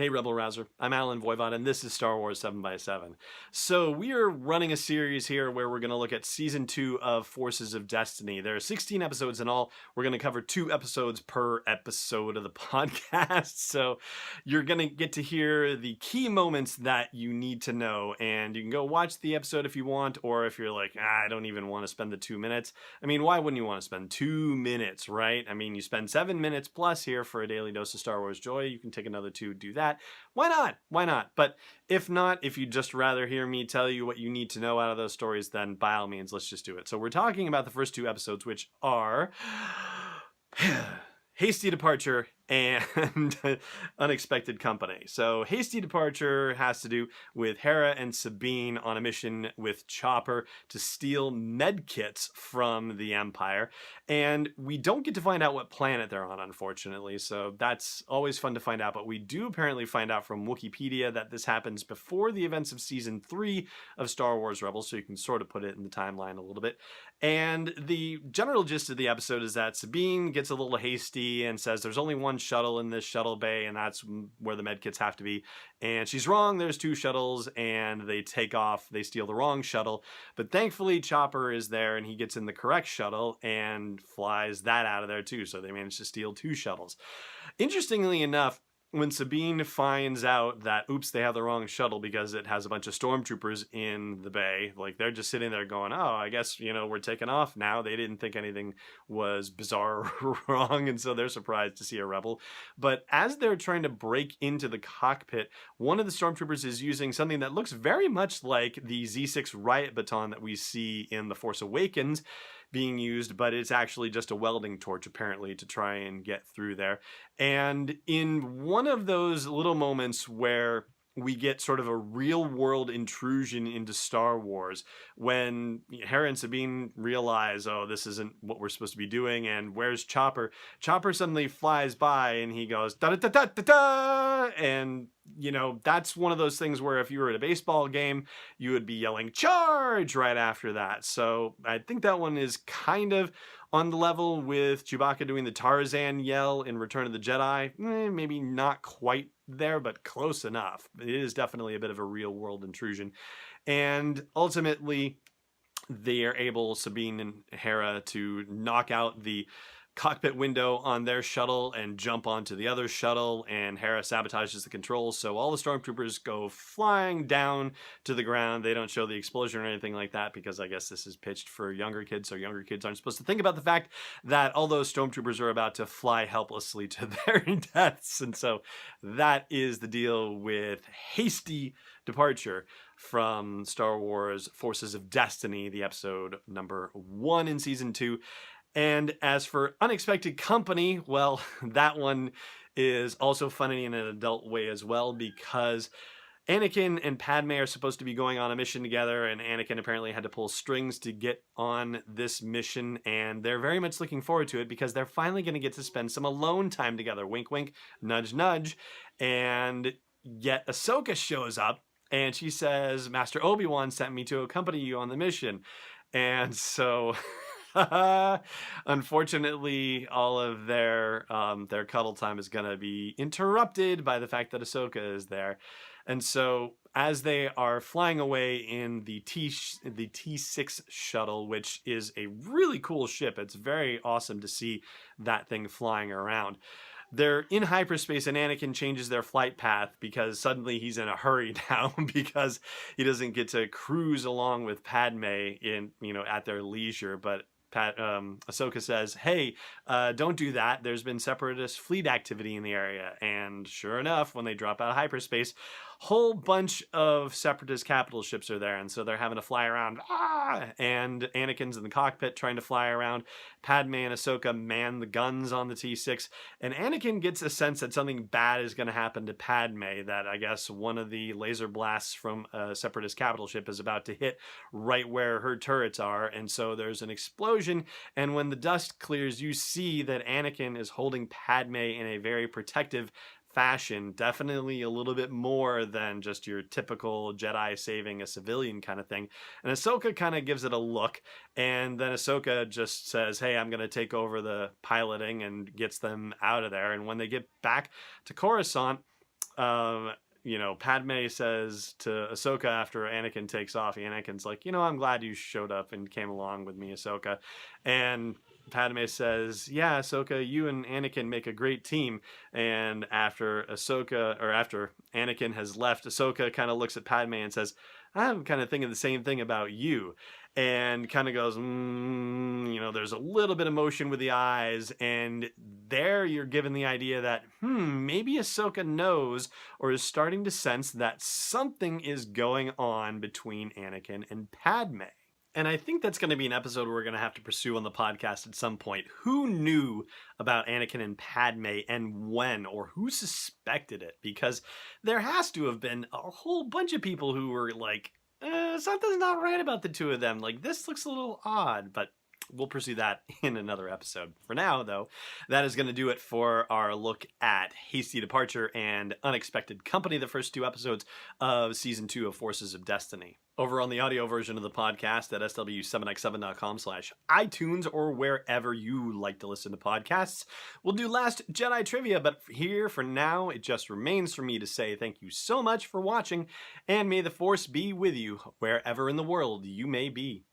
Hey Rebel Rouser, I'm Alan Voivod and this is Star Wars 7x7. So we are running a series here where we're going to look at Season 2 of Forces of Destiny. There are 16 episodes in all. We're going to cover 2 episodes per episode of the podcast. So you're going to get to hear the key moments that you need to know, and you can go watch the episode if you want, or if you're like, I don't even want to spend the 2 minutes. I mean, why wouldn't you want to spend 2 minutes, right? I mean, you spend 7 minutes plus here for a daily dose of Star Wars joy. You can take another 2, do that. Why not? Why not? But if not, if you'd just rather hear me tell you what you need to know out of those stories, then by all means, let's just do it. So we're talking about the first 2 episodes, which are Hasty Departure and Unexpected Company. So Hasty Departure has to do with Hera and Sabine on a mission with Chopper to steal medkits from the Empire. And we don't get to find out what planet they're on, unfortunately, so that's always fun to find out. But we do apparently find out from Wikipedia that this happens before the events of Season 3 of Star Wars Rebels, so you can sort of put it in the timeline a little bit. And the general gist of the episode is that Sabine gets a little hasty and says there's only one shuttle in this shuttle bay, and that's where the medkits have to be. And she's wrong. There's 2 shuttles, and they take off. They steal the wrong shuttle. But thankfully, Chopper is there, and he gets in the correct shuttle and flies that out of there, too. So they managed to steal 2 shuttles. Interestingly enough, when Sabine finds out that, oops, they have the wrong shuttle because it has a bunch of stormtroopers in the bay, like they're just sitting there going, oh, I guess, we're taking off now. They didn't think anything was bizarre or wrong, and so they're surprised to see a rebel. But as they're trying to break into the cockpit, one of the stormtroopers is using something that looks very much like the Z6 riot baton that we see in The Force Awakens being used, but it's actually just a welding torch apparently to try and get through there. And in one of those little moments where we get sort of a real world intrusion into Star Wars, when Hera and Sabine realize, oh, this isn't what we're supposed to be doing, and where's Chopper? Chopper suddenly flies by and he goes da da da da da da, and that's one of those things where if you were at a baseball game, you would be yelling charge right after that. So I think that one is kind of on the level with Chewbacca doing the Tarzan yell in Return of the Jedi. Maybe not quite there, but close enough. It is definitely a bit of a real world intrusion. And ultimately, they are able, Sabine and Hera, to knock out the cockpit window on their shuttle and jump onto the other shuttle, and Hera sabotages the controls, so all the stormtroopers go flying down to the ground. They don't show the explosion or anything like that because I guess this is pitched for younger kids, so younger kids aren't supposed to think about the fact that all those stormtroopers are about to fly helplessly to their deaths. And so that is the deal with Hasty Departure from Star Wars Forces of Destiny, the episode number 1 in Season 2. And as for Unexpected Company, well, that one is also funny in an adult way as well, because Anakin and Padme are supposed to be going on a mission together, and Anakin apparently had to pull strings to get on this mission, and they're very much looking forward to it because they're finally going to get to spend some alone time together. Wink, wink, nudge, nudge. And yet Ahsoka shows up, and she says, Master Obi-Wan sent me to accompany you on the mission. And so unfortunately, all of their cuddle time is going to be interrupted by the fact that Ahsoka is there. And so as they are flying away in the T6 shuttle, which is a really cool ship, it's very awesome to see that thing flying around. They're in hyperspace, and Anakin changes their flight path because suddenly he's in a hurry now because he doesn't get to cruise along with Padme at their leisure. But Ahsoka says, hey, don't do that. There's been separatist fleet activity in the area. And sure enough, when they drop out of hyperspace, whole bunch of separatist capital ships are there, and so they're having to fly around. And Anakin's in the cockpit trying to fly around. Padme and Ahsoka man the guns on the T6, and Anakin gets a sense that something bad is going to happen to Padme, that I guess one of the laser blasts from a separatist capital ship is about to hit right where her turrets are, and so there's an explosion, and when the dust clears, you see that Anakin is holding Padme in a very protective fashion, definitely a little bit more than just your typical Jedi saving a civilian kind of thing. And Ahsoka kind of gives it a look, and then Ahsoka just says, hey, I'm going to take over the piloting, and gets them out of there. And when they get back to Coruscant, You know, Padme says to Ahsoka after Anakin takes off, Anakin's like, you know, I'm glad you showed up and came along with me, Ahsoka. And Padme says, yeah, Ahsoka, you and Anakin make a great team. And after Anakin has left, Ahsoka kind of looks at Padme and says, I'm kind of thinking the same thing about you. And kind of goes, you know, there's a little bit of motion with the eyes. And there you're given the idea that, maybe Ahsoka knows or is starting to sense that something is going on between Anakin and Padme. And I think that's going to be an episode we're going to have to pursue on the podcast at some point. Who knew about Anakin and Padme and when, or who suspected it? Because there has to have been a whole bunch of people who were like, something's not right about the two of them. Like, this looks a little odd, but we'll pursue that in another episode. For now, though, that is going to do it for our look at Hasty Departure and Unexpected Company, the first 2 episodes of Season 2 of Forces of Destiny. Over on the audio version of the podcast at sw7x7.com/iTunes or wherever you like to listen to podcasts, we'll do Last Jedi Trivia, but here for now, it just remains for me to say thank you so much for watching, and may the Force be with you wherever in the world you may be.